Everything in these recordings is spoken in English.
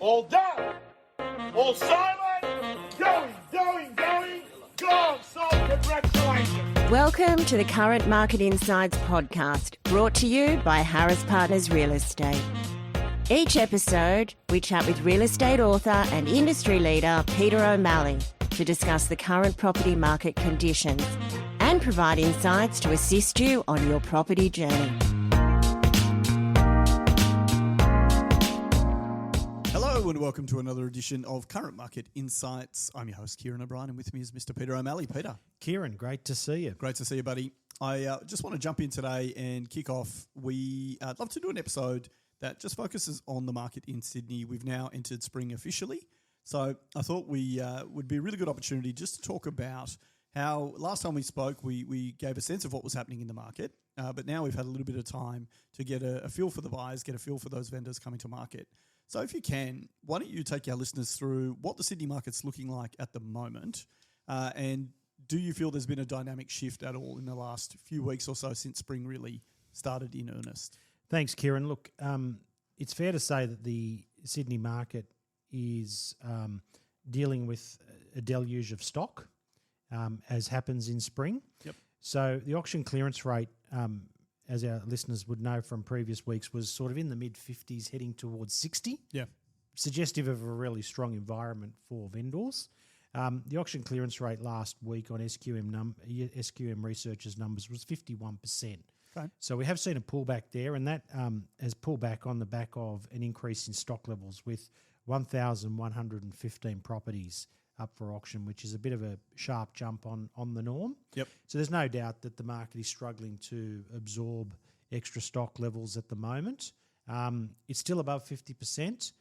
All done. All silent. Going. Gone. So congratulations. Welcome to the Current Market Insights podcast, brought to you by Harris Partners Real Estate. Each episode, we chat with real estate author and industry leader Peter O'Malley to discuss the current property market conditions and provide insights to assist you on your property journey. Hello and welcome to another edition of Current Market Insights. I'm your host, Ciaran O'Brien, and with me is Mr. Peter O'Malley. Peter. Ciaran, great to see you. Great to see you, buddy. I just want to jump in today and kick off. I'd love to do an episode that just focuses on the market in Sydney. We've now entered spring officially, so I thought we would be a really good opportunity just to talk about how last time we spoke, we gave a sense of what was happening in the market, but now we've had a little bit of time to get a feel for the buyers, get a feel for those vendors coming to market. So if you can, why don't you take our listeners through what the Sydney market's looking like at the moment, and do you feel there's been a dynamic shift at all in the last few weeks or so since spring really started in earnest? Thanks, Ciaran. Look, it's fair to say that the Sydney market is dealing with a deluge of stock, as happens in spring. Yep. So the auction clearance rate, as our listeners would know from previous weeks, was sort of in the mid-50s heading towards 60. Yeah. Suggestive of a really strong environment for vendors. The auction clearance rate last week on SQM Research's numbers was 51%. Okay. So we have seen a pullback there, and that has pulled back on the back of an increase in stock levels with 1,115 properties up for auction, which is a bit of a sharp jump on the norm. Yep. So there's no doubt that the market is struggling to absorb extra stock levels at the moment. It's still above 50%,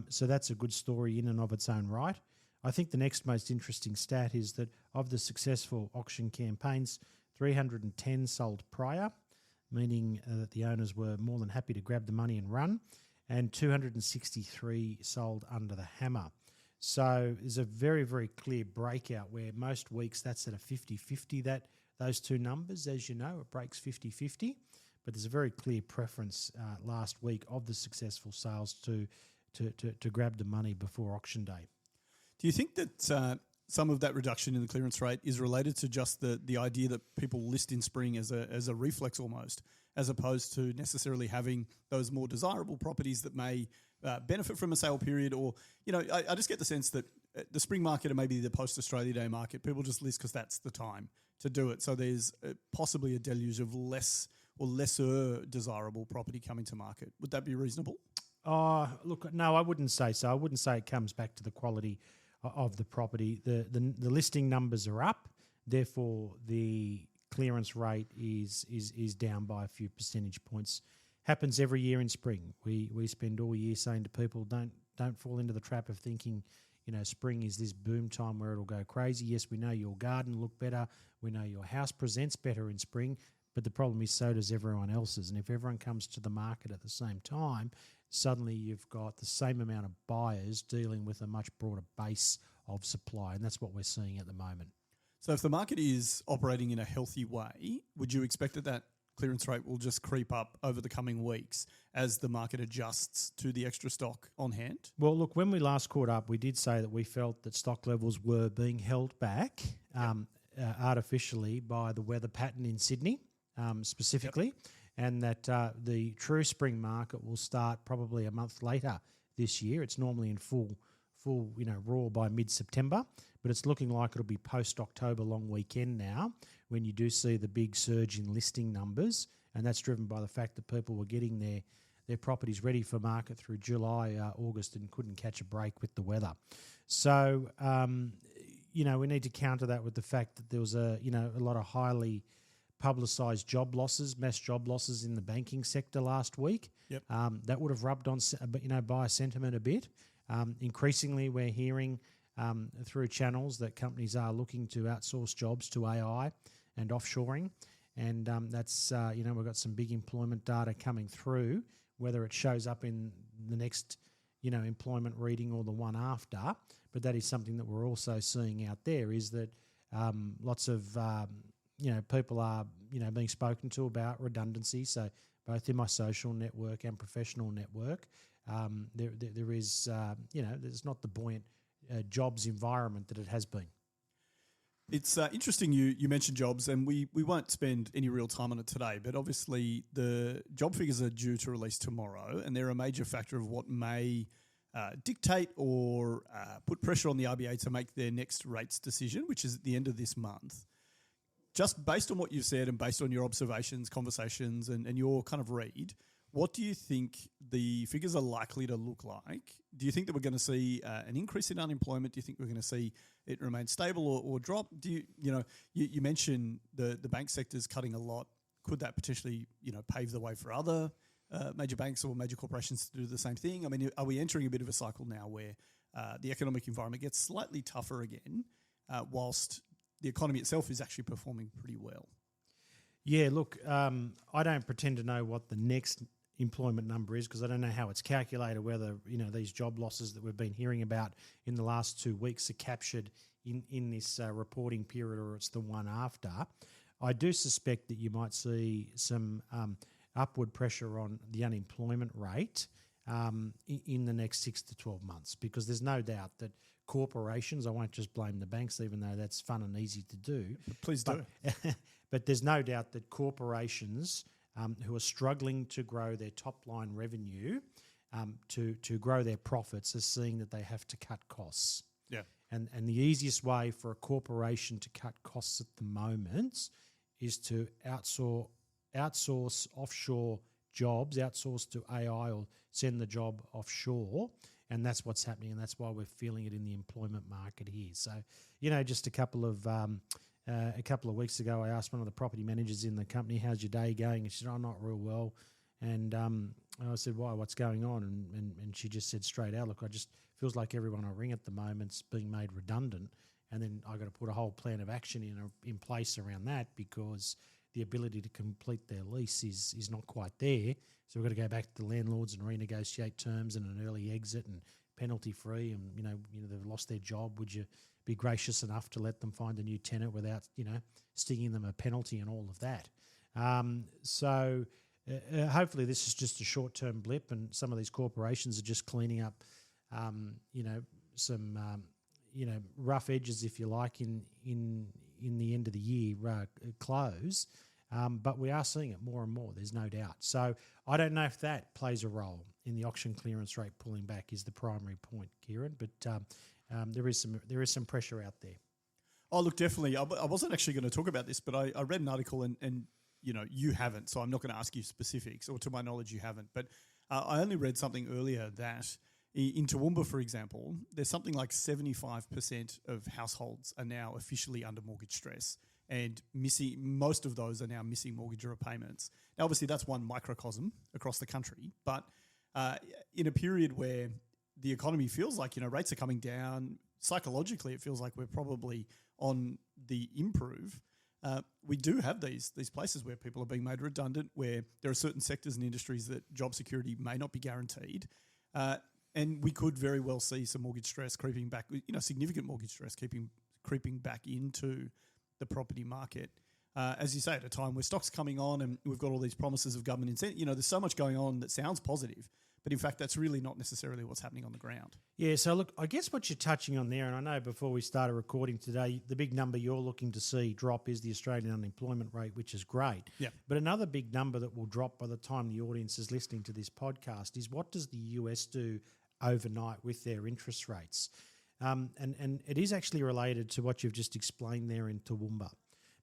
so that's a good story in and of its own right. I think the next most interesting stat is that of the successful auction campaigns, 310 sold prior, meaning that the owners were more than happy to grab the money and run, and 263 sold under the hammer. So there's a very, very clear breakout where most weeks that's at a 50-50, those two numbers, as you know, it breaks 50-50, but there's a very clear preference last week of the successful sales to grab the money before auction day. Do you think that some of that reduction in the clearance rate is related to just the idea that people list in spring as a reflex almost, as opposed to necessarily having those more desirable properties that may benefit from a sale period? Or, I just get the sense that the spring market and maybe the post-Australia Day market, people just list because that's the time to do it. So there's possibly a deluge of lesser desirable property coming to market. Would that be reasonable? Look, no, I wouldn't say so. I wouldn't say it comes back to the quality of the property. The listing numbers are up, therefore the clearance rate is down by a few percentage points. Happens every year in spring. We spend all year saying to people, don't fall into the trap of thinking, spring is this boom time where it'll go crazy. Yes, we know your garden look better. We know your house presents better in spring, but the problem is so does everyone else's. And if everyone comes to the market at the same time, suddenly you've got the same amount of buyers dealing with a much broader base of supply, and that's what we're seeing at the moment. So if the market is operating in a healthy way, would you expect that clearance rate will just creep up over the coming weeks as the market adjusts to the extra stock on hand? Well, look, when we last caught up, we did say that we felt that stock levels were being held back artificially by the weather pattern in Sydney specifically, and that the true spring market will start probably a month later this year. It's normally in full roar by mid-September, but it's looking like it'll be post-October long weekend now when you do see the big surge in listing numbers, and that's driven by the fact that people were getting their properties ready for market through July, August, and couldn't catch a break with the weather. So, we need to counter that with the fact that there was a lot of highly publicised mass job losses in the banking sector last week. Yep. That would have rubbed on, buyer sentiment a bit. Increasingly, we're hearing through channels that companies are looking to outsource jobs to AI and offshoring, and that's we've got some big employment data coming through. Whether it shows up in the next employment reading or the one after, but that is something that we're also seeing out there, is that lots of people are being spoken to about redundancy. So both in my social network and professional network, there is, there's not the buoyant jobs environment that it has been. It's interesting you mentioned jobs, and we won't spend any real time on it today, but obviously the job figures are due to release tomorrow, and they're a major factor of what may dictate or put pressure on the RBA to make their next rates decision, which is at the end of this month. Just based on what you've said and based on your observations, conversations, and your kind of read, what do you think the figures are likely to look like? Do you think that we're going to see an increase in unemployment? Do you think we're going to see it remain stable or drop? Do you mentioned the bank sector's cutting a lot. Could that potentially pave the way for other major banks or major corporations to do the same thing? I mean, are we entering a bit of a cycle now where the economic environment gets slightly tougher again, whilst the economy itself is actually performing pretty well? Yeah, look, I don't pretend to know what the next employment number is because I don't know how it's calculated, whether these job losses that we've been hearing about in the last 2 weeks are captured in this reporting period or it's the one after. I do suspect that you might see some upward pressure on the unemployment rate in the next 6 to 12 months, because there's no doubt that corporations, I won't just blame the banks, even though that's fun and easy to do. Please do. But there's no doubt that corporations who are struggling to grow their top-line revenue, to grow their profits, are seeing that they have to cut costs. Yeah. And the easiest way for a corporation to cut costs at the moment is to outsource offshore jobs, outsource to AI or send the job offshore, and that's what's happening, and that's why we're feeling it in the employment market here. So, just a couple of weeks ago, I asked one of the property managers in the company, "How's your day going?" And she said, "Oh, not real well." And I said, "Why? What's going on?" And she just said straight out, "Look, I just feels like everyone I ring at the moment's being made redundant, and then I got to put a whole plan of action in place around that because the ability to complete their lease is not quite there. So we've got to go back to the landlords and renegotiate terms and an early exit and penalty free. And they've lost their job. Would you be gracious enough to let them find a new tenant without stinging them a penalty and all of that?" So hopefully this is just a short term blip, and some of these corporations are just cleaning up, some rough edges, if you like, in the end of the year close. But we are seeing it more and more, there's no doubt. So I don't know if that plays a role in the auction clearance rate pulling back is the primary point, Ciaran, but there is some pressure out there. Oh, look, definitely. I wasn't actually going to talk about this, but I read an article and you haven't, so I'm not going to ask you specifics, or to my knowledge you haven't. But I only read something earlier that in Toowoomba, for example, there's something like 75% of households are now officially under mortgage stress, and most of those are now missing mortgage repayments. Now, obviously, that's one microcosm across the country, but in a period where the economy feels like, rates are coming down, psychologically it feels like we're probably on the improve. We do have these places where people are being made redundant, where there are certain sectors and industries that job security may not be guaranteed. And we could very well see some mortgage stress creeping back, significant mortgage stress creeping back into the property market. As you say, at a time where stock's coming on and we've got all these promises of government incentive, there's so much going on that sounds positive, but in fact, that's really not necessarily what's happening on the ground. Yeah, so look, I guess what you're touching on there, and I know before we started recording today, the big number you're looking to see drop is the Australian unemployment rate, which is great. Yeah. But another big number that will drop by the time the audience is listening to this podcast is, what does the US do overnight with their interest rates? And it is actually related to what you've just explained there in Toowoomba.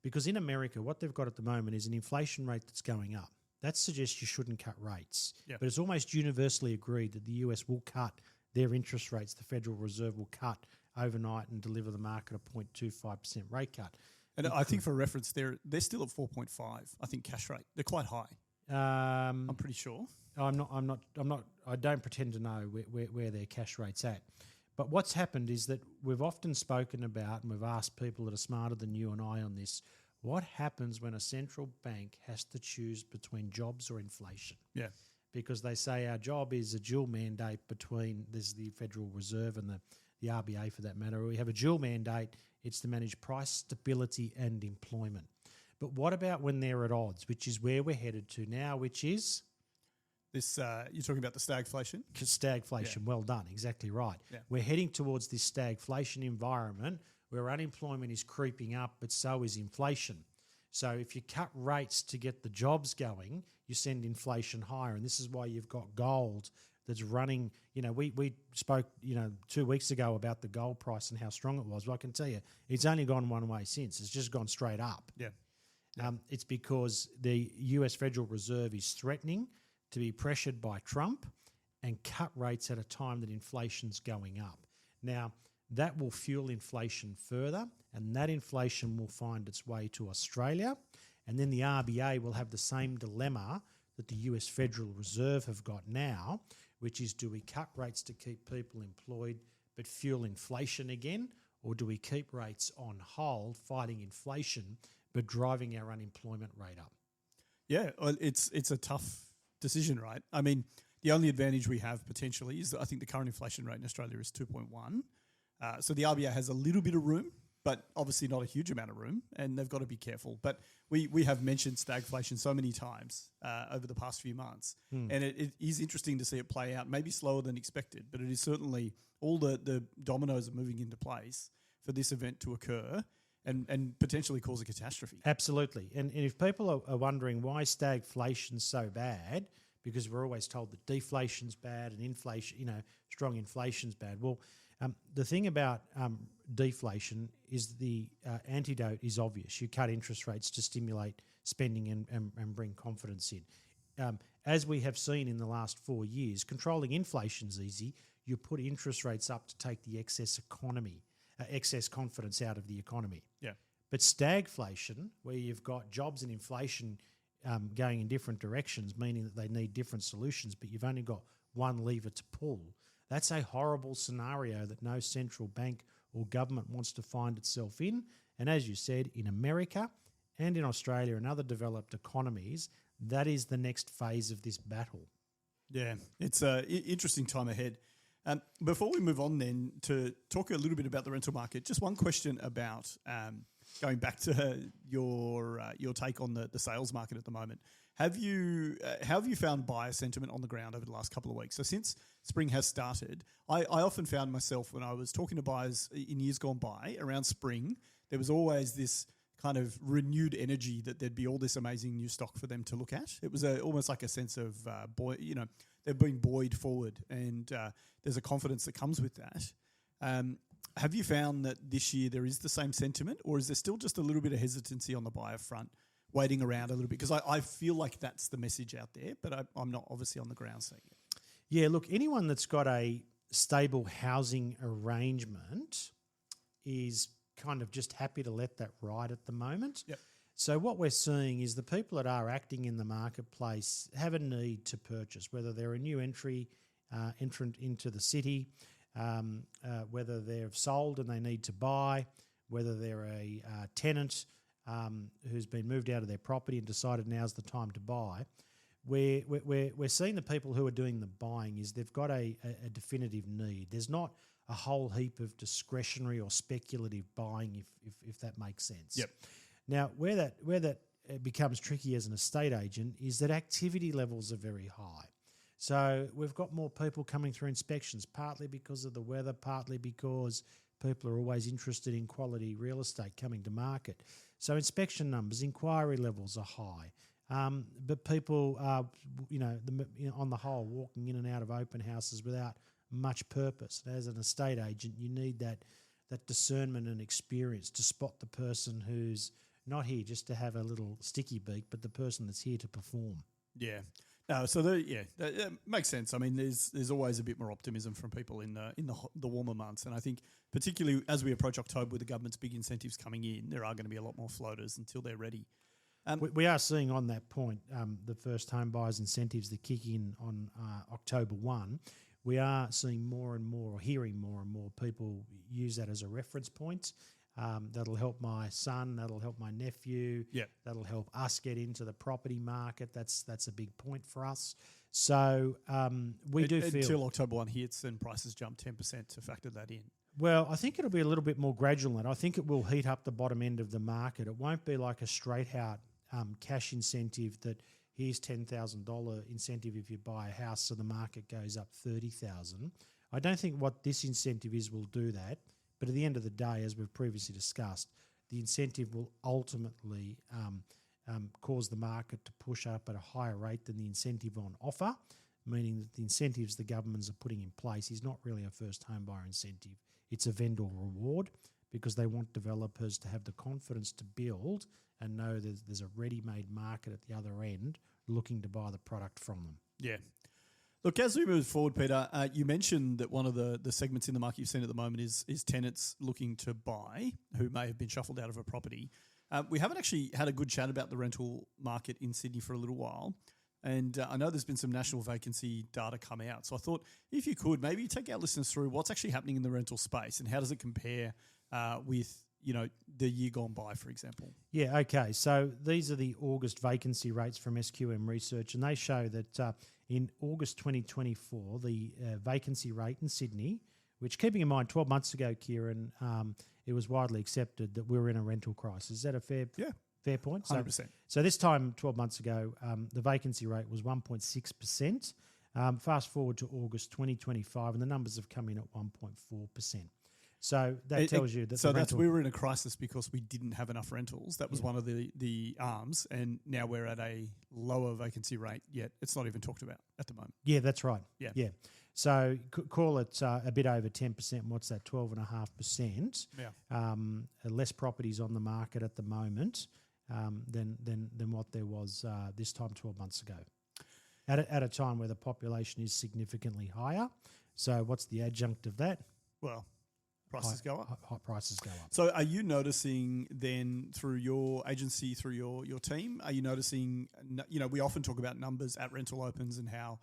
Because in America, what they've got at the moment is an inflation rate that's going up. That suggests you shouldn't cut rates. Yep. But it's almost universally agreed that the US will cut their interest rates. The Federal Reserve will cut overnight and deliver the market a 0.25% rate cut. And I think for reference, they're still at 4.5. I think cash rate. They're quite high. I'm pretty sure. I'm not. I don't pretend to know where their cash rate's at. But what's happened is that we've often spoken about, and we've asked people that are smarter than you and I on this, what happens when a central bank has to choose between jobs or inflation? Yeah. Because they say our job is a dual mandate between, there's the Federal Reserve and the RBA for that matter. We have a dual mandate. It's to manage price stability and employment. But what about when they're at odds, which is where we're headed to now, which is? This you're talking about the stagflation? Stagflation, well done, exactly right. Yeah. We're heading towards this stagflation environment where unemployment is creeping up, but so is inflation. So if you cut rates to get the jobs going, you send inflation higher. And this is why you've got gold that's running. We spoke, 2 weeks ago about the gold price and how strong it was. Well, I can tell you, it's only gone one way since. It's just gone straight up. Yeah. It's because the US Federal Reserve is threatening to be pressured by Trump and cut rates at a time that inflation's going up. Now, that will fuel inflation further, and that inflation will find its way to Australia. And then the RBA will have the same dilemma that the US Federal Reserve have got now, which is, do we cut rates to keep people employed but fuel inflation again, or do we keep rates on hold, fighting inflation but driving our unemployment rate up? Yeah, well, it's a tough decision, right? I mean, the only advantage we have potentially is that I think the current inflation rate in Australia is 2.1. So the RBA has a little bit of room, but obviously not a huge amount of room, and they've got to be careful. But we have mentioned stagflation so many times over the past few months, and it is interesting to see it play out, maybe slower than expected, but it is certainly all the dominoes are moving into place for this event to occur and potentially cause a catastrophe. Absolutely. And if people are wondering why stagflation's so bad, because we're always told that deflation's bad and inflation, strong inflation's bad. Well, the thing about deflation is the antidote is obvious. You cut interest rates to stimulate spending and bring confidence in. As we have seen in the last 4 years, controlling inflation's easy. You put interest rates up to take the excess confidence out of the economy. Yeah. But stagflation, where you've got jobs and inflation going in different directions, meaning that they need different solutions, but you've only got one lever to pull, that's a horrible scenario that no central bank or government wants to find itself in. And as you said, in America and in Australia and other developed economies, that is the next phase of this battle. Yeah, it's an interesting time ahead. Before we move on then to talk a little bit about the rental market, just one question about going back to your take on the sales market at the moment. How have you found buyer sentiment on the ground over the last couple of weeks? So since spring has started, I often found myself when I was talking to buyers in years gone by around spring, there was always this kind of renewed energy that there'd be all this amazing new stock for them to look at. It was almost like a sense of they've been buoyed forward, and there's a confidence that comes with that. Have you found that this year there is the same sentiment, or is there still just a little bit of hesitancy on the buyer front, waiting around a little bit? Because I feel like that's the message out there, but I'm not obviously on the ground seeing it. Yeah, look, anyone that's got a stable housing arrangement is kind of just happy to let that ride at the moment. Yep. So what we're seeing is the people that are acting in the marketplace have a need to purchase, whether they're a new entrant into the city, whether they've sold and they need to buy, whether they're a tenant who's been moved out of their property and decided now's the time to buy. We're seeing the people who are doing the buying is they've got a definitive need. There's not a whole heap of discretionary or speculative buying, if that makes sense. Yep. Now, where that becomes tricky as an estate agent is that activity levels are very high. So we've got more people coming through inspections, partly because of the weather, partly because people are always interested in quality real estate coming to market. So inspection numbers, inquiry levels are high. But people are, on the whole, walking in and out of open houses without much purpose. As an estate agent, you need that discernment and experience to spot the person who's not here just to have a little sticky beak, but the person that's here to perform. Yeah. No, so that makes sense. I mean, there's always a bit more optimism from people in the warmer months, and I think particularly as we approach October with the government's big incentives coming in, there are going to be a lot more floaters until they're ready. We are seeing on that point the first home buyers incentives that kick in on October 1. We are seeing more and more, or hearing more and more people use that as a reference point. That'll help my son, that'll help my nephew, that'll help us get into the property market. That's a big point for us. So we do feel... Until October 1 hits and prices jump 10% to factor that in. Well, I think it'll be a little bit more gradual than that. I think it will heat up the bottom end of the market. It won't be like a straight-out cash incentive that here's $10,000 incentive if you buy a house, so the market goes up $30,000. I don't think what this incentive is will do that. But at the end of the day, as we've previously discussed, the incentive will ultimately cause the market to push up at a higher rate than the incentive on offer, meaning that the incentives the governments are putting in place is not really a first home buyer incentive. It's a vendor reward because they want developers to have the confidence to build and know there's a ready-made market at the other end looking to buy the product from them. Yeah. Look, as we move forward, Peter, you mentioned that one of the segments in the market you've seen at the moment is tenants looking to buy who may have been shuffled out of a property. We haven't actually had a good chat about the rental market in Sydney for a little while. And I know there's been some national vacancy data come out. So I thought if you could, maybe take our listeners through what's actually happening in the rental space and how does it compare with, the year gone by, for example. Yeah, okay. So these are the August vacancy rates from SQM Research, and they show that in August 2024, the vacancy rate in Sydney, which keeping in mind 12 months ago, Ciaran, it was widely accepted that we were in a rental crisis. Is that a fair point? 100%. So this time, 12 months ago, the vacancy rate was 1.6%. Fast forward to August 2025, and the numbers have come in at 1.4%. So that tells you that we were in a crisis because we didn't have enough rentals. That was one of the arms, and now we're at a lower vacancy rate. Yet it's not even talked about at the moment. Yeah, that's right. Yeah. So call it a bit over 10%. What's that? 12.5%. Yeah. Less properties on the market at the moment than what there was this time 12 months ago. At a time where the population is significantly higher. So what's the adjunct of that? Well, prices go up. Hot prices go up. So are you noticing then through your agency, through your team, are you noticing, we often talk about numbers at rental opens and how,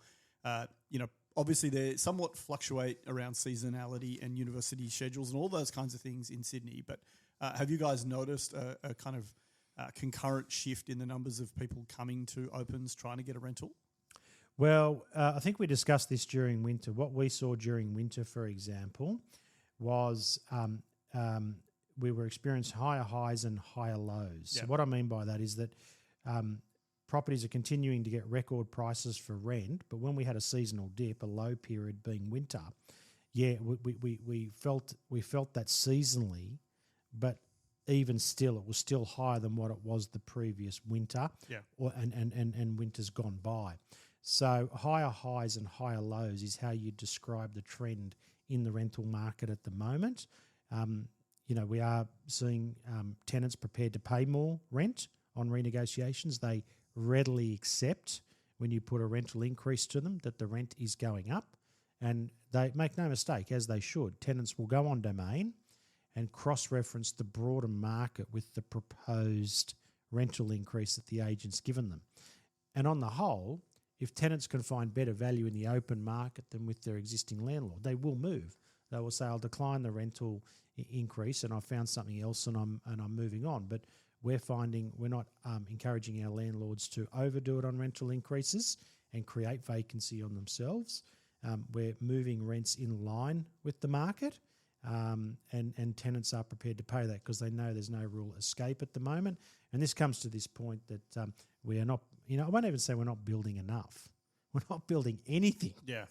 obviously they somewhat fluctuate around seasonality and university schedules and all those kinds of things in Sydney. But have you guys noticed a kind of concurrent shift in the numbers of people coming to opens trying to get a rental? Well, I think we discussed this during winter. What we saw during winter, for example, was we were experiencing higher highs and higher lows. Yeah. So what I mean by that is that properties are continuing to get record prices for rent, but when we had a seasonal dip, a low period being winter, we felt that seasonally, but even still, it was still higher than what it was the previous winter, and winters gone by. So higher highs and higher lows is how you describe the trend in the rental market at the moment. We are seeing tenants prepared to pay more rent on renegotiations. They readily accept when you put a rental increase to them that the rent is going up, and they make no mistake, as they should. Tenants will go on Domain and cross-reference the broader market with the proposed rental increase that the agent's given them. And on the whole, if tenants can find better value in the open market than with their existing landlord, they will move. They will say, "I'll decline the rental increase, and I found something else, and I'm moving on." But we're finding we're not encouraging our landlords to overdo it on rental increases and create vacancy on themselves. We're moving rents in line with the market, and tenants are prepared to pay that because they know there's no real escape at the moment. And this comes to this point that we are not, I won't even say we're not building enough. We're not building anything. Yeah.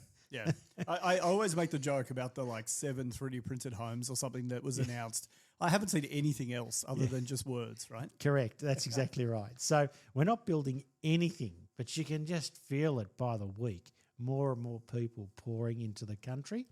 I always make the joke about the 7 3D printed homes or something that was announced. I haven't seen anything else other than just words, right? Correct. That's exactly right. So we're not building anything, but you can just feel it by the week. More and more people pouring into the country,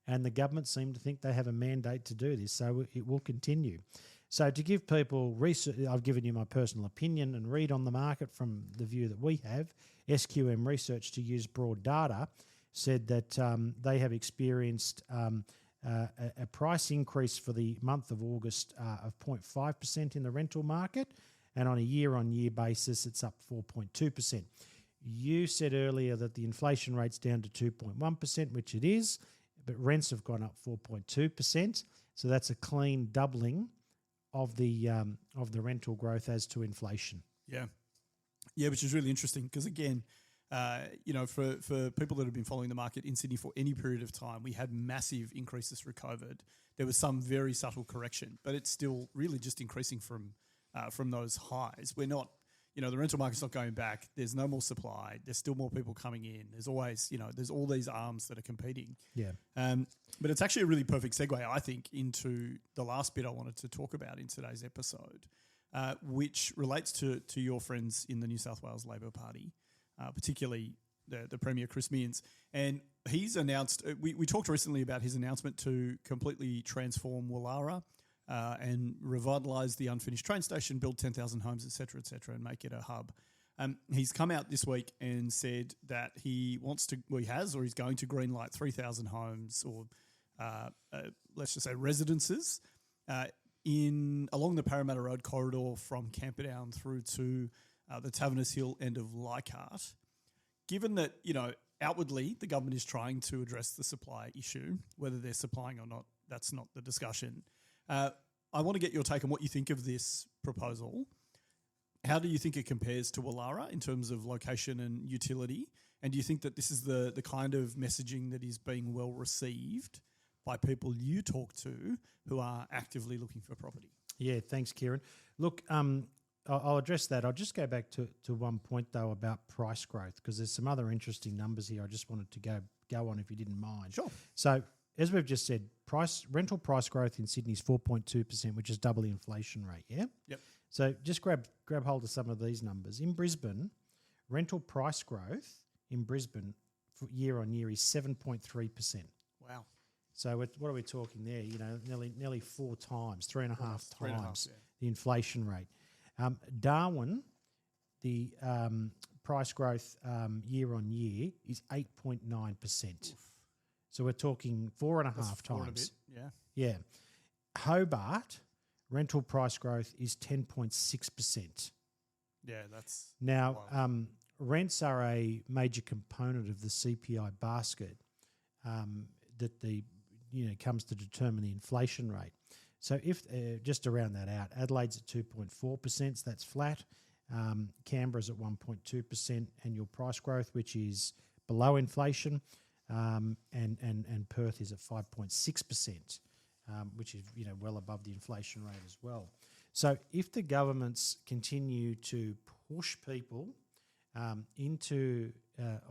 and the government seem to think they have a mandate to do this, so it will continue. So to give people research, I've given you my personal opinion and read on the market from the view that we have. SQM Research, to use broad data, said that they have experienced a price increase for the month of August of 0.5% in the rental market, and on a year-on-year basis, it's up 4.2%. You said earlier that the inflation rate's down to 2.1%, which it is, but rents have gone up 4.2%. So that's a clean doubling of the rental growth as to inflation. Yeah, which is really interesting because again, for people that have been following the market in Sydney for any period of time, we had massive increases through COVID. There was some very subtle correction, but it's still really just increasing from those highs. We're not, the rental market's not going back. There's no more supply. There's still more people coming in. There's always, there's all these arms that are competing. Yeah. But it's actually a really perfect segue, I think, into the last bit I wanted to talk about in today's episode, which relates to your friends in the New South Wales Labor Party, particularly the Premier Chris Means. And he's announced, we talked recently about his announcement to completely transform Woollahra and revitalise the unfinished train station, build 10,000 homes, et cetera, and make it a hub. He's come out this week and said that he wants to, well, he has, or he's going to greenlight 3,000 homes or let's just say residences along the Parramatta Road corridor from Camperdown through to the Taverners Hill end of Leichhardt. Given that, outwardly the government is trying to address the supply issue, whether they're supplying or not, that's not the discussion. I want to get your take on what you think of this proposal. How do you think it compares to Woollahra in terms of location and utility? And do you think that this is the kind of messaging that is being well received by people you talk to who are actively looking for property? Yeah, thanks, Ciaran. Look, I'll address that. I'll just go back to one point, though, about price growth, because there's some other interesting numbers here I just wanted to go on if you didn't mind. Sure. So, as we've just said, rental price growth in Sydney is 4.2%, which is double the inflation rate, yeah? Yep. So just grab hold of some of these numbers. In Brisbane, rental price growth in Brisbane for year on year is 7.3%. Wow. So what are we talking there? Nearly 4 times, 3.5 times yeah. the inflation rate. Darwin, the price growth year on year is 8.9%. So we're talking 4.5 times. Yeah. Yeah. Hobart, rental price growth is 10.6%. Yeah, that's now rents are a major component of the CPI basket that comes to determine the inflation rate. So if just to round that out, Adelaide's at 2.4%, so that's flat. Canberra's at 1.2% annual price growth, which is below inflation, and Perth is at 5.6%, which is well above the inflation rate as well. So if the governments continue to push people into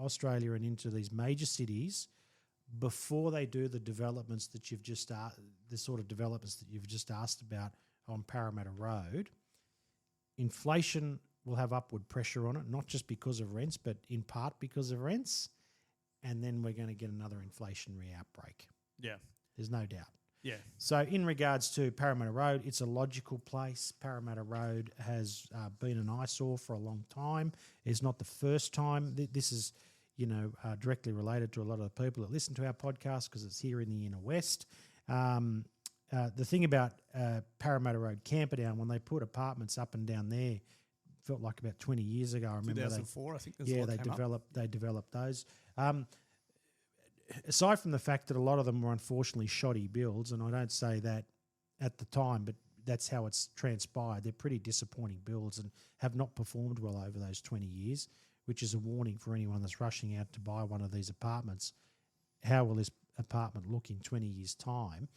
Australia and into these major cities before they do the developments that you've just the sort of developments that you've just asked about on Parramatta Road, inflation will have upward pressure on it, not just because of rents, but in part because of rents, and then we're going to get another inflationary outbreak. Yeah. There's no doubt. Yeah. So in regards to Parramatta Road, it's a logical place. Parramatta Road has been an eyesore for a long time. It's not the first time. This is, directly related to a lot of the people that listen to our podcast because it's here in the inner west. The thing about Parramatta Road, Camperdown, when they put apartments up and down there, felt like about 20 years ago. I remember 2004, I think. They developed those. Aside from the fact that a lot of them were unfortunately shoddy builds, and I don't say that at the time, but that's how it's transpired. They're pretty disappointing builds and have not performed well over those 20 years, which is a warning for anyone that's rushing out to buy one of these apartments. How will this apartment look in 20 years' time?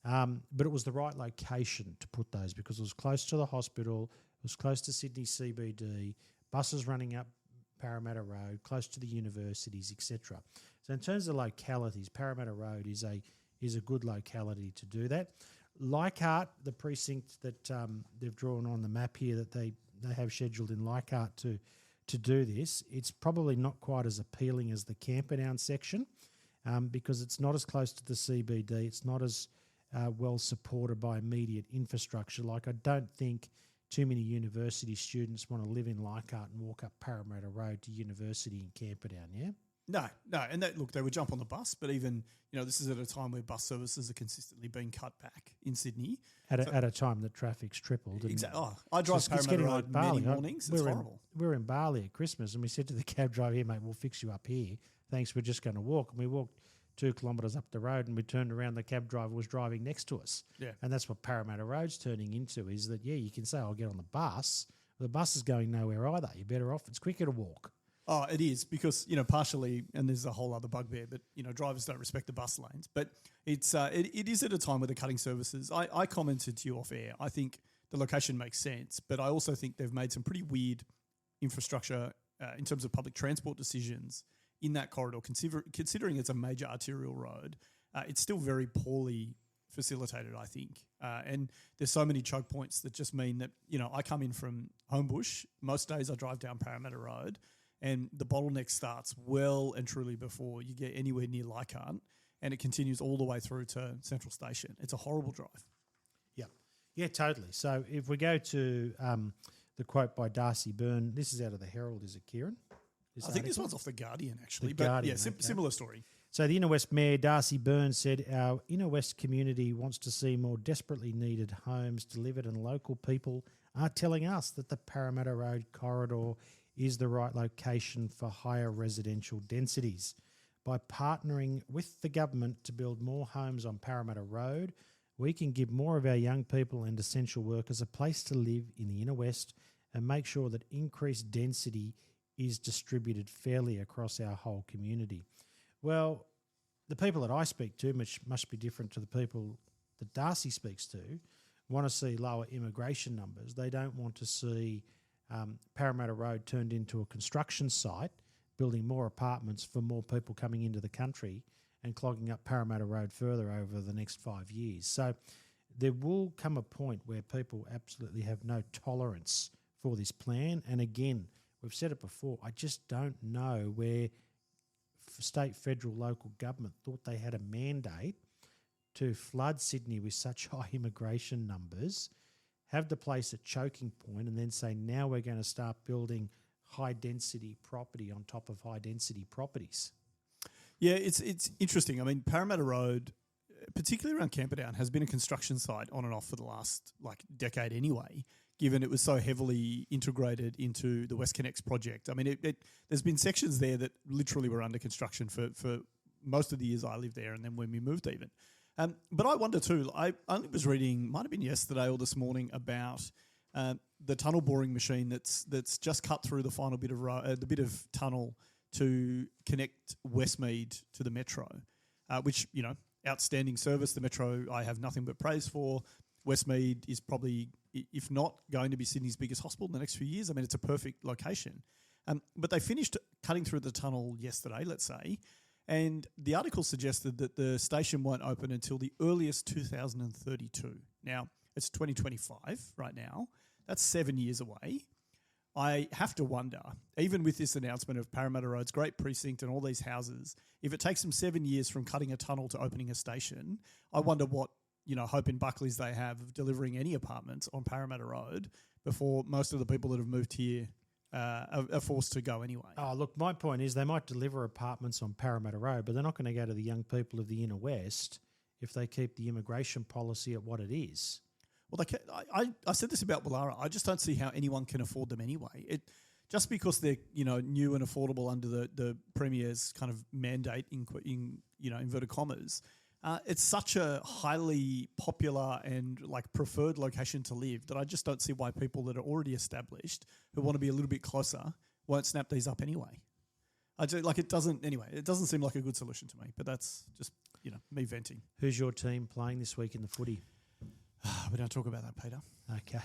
But it was the right location to put those because it was close to the hospital, it was close to Sydney CBD, buses running up Parramatta Road, close to the universities, etc. So in terms of localities, Parramatta Road is a good locality to do that. Leichhardt, the precinct that they've drawn on the map here that they have scheduled in Leichhardt to do this, it's probably not quite as appealing as the Camperdown section because it's not as close to the CBD. It's not as well supported by immediate infrastructure. I don't think too many university students want to live in Leichhardt and walk up Parramatta Road to university in Camperdown, yeah? No, and they would jump on the bus, but even, this is at a time where bus services are consistently being cut back in Sydney. At a time that traffic's tripled. Exactly. I drive Parramatta Road many mornings. It's horrible. We were in Bali at Christmas and we said to the cab driver, here, mate, we'll fix you up here. Thanks, we're just going to walk. And we walked 2 kilometres up the road and we turned around, the cab driver was driving next to us. Yeah. And that's what Parramatta Road's turning into is that, you can say, I'll get on the bus. The bus is going nowhere either. You're better off. It's quicker to walk. Oh, it is because, partially, and there's a whole other bugbear, but, drivers don't respect the bus lanes. But it is at a time where they're cutting services. I commented to you off air. I think the location makes sense, but I also think they've made some pretty weird infrastructure in terms of public transport decisions in that corridor, considering it's a major arterial road, it's still very poorly facilitated, I think. And there's so many choke points that just mean that, I come in from Homebush. Most days I drive down Parramatta Road and the bottleneck starts well and truly before you get anywhere near Leichhardt, and it continues all the way through to Central Station. It's a horrible drive. Yeah, totally. So if we go to the quote by Darcy Byrne, this is out of the Herald, is it, Ciaran? I think this one's off the Guardian, actually. The Guardian, okay. Similar story. So the Inner West Mayor, Darcy Byrne, said our Inner West community wants to see more desperately needed homes delivered, and local people are telling us that the Parramatta Road corridor is the right location for higher residential densities. By partnering with the government to build more homes on Parramatta Road, we can give more of our young people and essential workers a place to live in the Inner West and make sure that increased density is distributed fairly across our whole community. Well, the people that I speak to, which must be different to the people that Darcy speaks to, want to see lower immigration numbers. They don't want to see Parramatta Road turned into a construction site, building more apartments for more people coming into the country and clogging up Parramatta Road further over the next 5 years. So there will come a point where people absolutely have no tolerance for this plan. And again, we've said it before, I just don't know where state, federal, local government thought they had a mandate to flood Sydney with such high immigration numbers, have the place at choking point, and then say, now we're going to start building high-density property on top of high-density properties. Yeah, it's interesting. I mean, Parramatta Road, particularly around Camperdown, has been a construction site on and off for the last decade anyway, given it was so heavily integrated into the WestConnex project. I mean, there's been sections there that literally were under construction for most of the years I lived there, and then when we moved even. But I wonder too, I only was reading, might have been yesterday or this morning, about the tunnel boring machine that's just cut through the final bit of the bit of tunnel to connect Westmead to the Metro, which, outstanding service. The Metro I have nothing but praise for. Westmead is probably, if not going to be Sydney's biggest hospital in the next few years. I mean, it's a perfect location. But they finished cutting through the tunnel yesterday, let's say, and the article suggested that the station won't open until the earliest 2032. Now, it's 2025 right now. That's 7 years away. I have to wonder, even with this announcement of Parramatta Road's great precinct and all these houses, if it takes them 7 years from cutting a tunnel to opening a station, I wonder what hope in Buckley's they have of delivering any apartments on Parramatta Road before most of the people that have moved here are forced to go anyway. Oh, look, my point is they might deliver apartments on Parramatta Road, but they're not going to go to the young people of the Inner West if they keep the immigration policy at what it is. Well, I said this about Woollahra. I just don't see how anyone can afford them anyway. Just because they're new and affordable under the Premier's kind of mandate in inverted commas. It's such a highly popular and preferred location to live that I just don't see why people that are already established who want to be a little bit closer won't snap these up anyway. It doesn't seem like a good solution to me, but that's just me venting. Who's your team playing this week in the footy? We don't talk about that, Peter. Okay.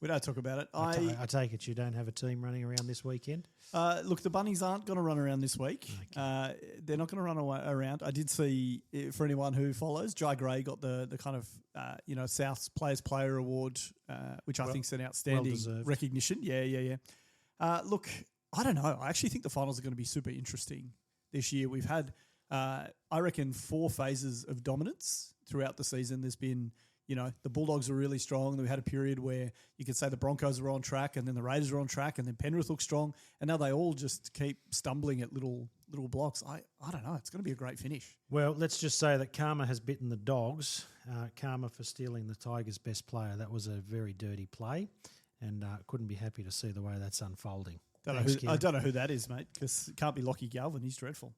We don't talk about it. I take it you don't have a team running around this weekend? Look, the Bunnies aren't going to run around this week. Okay. They're not going to run around. I did see, for anyone who follows, Jai Gray got the kind of, South's Players Player Award, which I think is an outstanding recognition. Yeah. Look, I don't know. I actually think the finals are going to be super interesting this year. We've had, I reckon, 4 phases of dominance throughout the season. There's been... the Bulldogs were really strong. Then we had a period where you could say the Broncos were on track, and then the Raiders were on track, and then Penrith looked strong, and now they all just keep stumbling at little blocks. I don't know. It's going to be a great finish. Well, let's just say that karma has bitten the Dogs. Karma for stealing the Tigers' best player. That was a very dirty play, and couldn't be happy to see the way that's unfolding. I don't know who that is, mate, because it can't be Lockie Galvin. He's dreadful.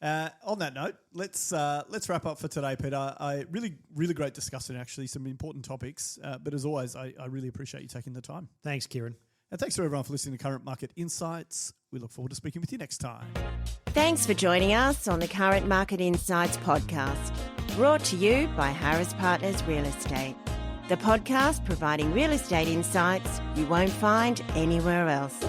On that note, let's wrap up for today, Peter. Really great discussion, actually, some important topics. But as always, I really appreciate you taking the time. Thanks, Ciaran. And thanks to everyone for listening to Current Market Insights. We look forward to speaking with you next time. Thanks for joining us on the Current Market Insights podcast, brought to you by Harris Partners Real Estate, the podcast providing real estate insights you won't find anywhere else.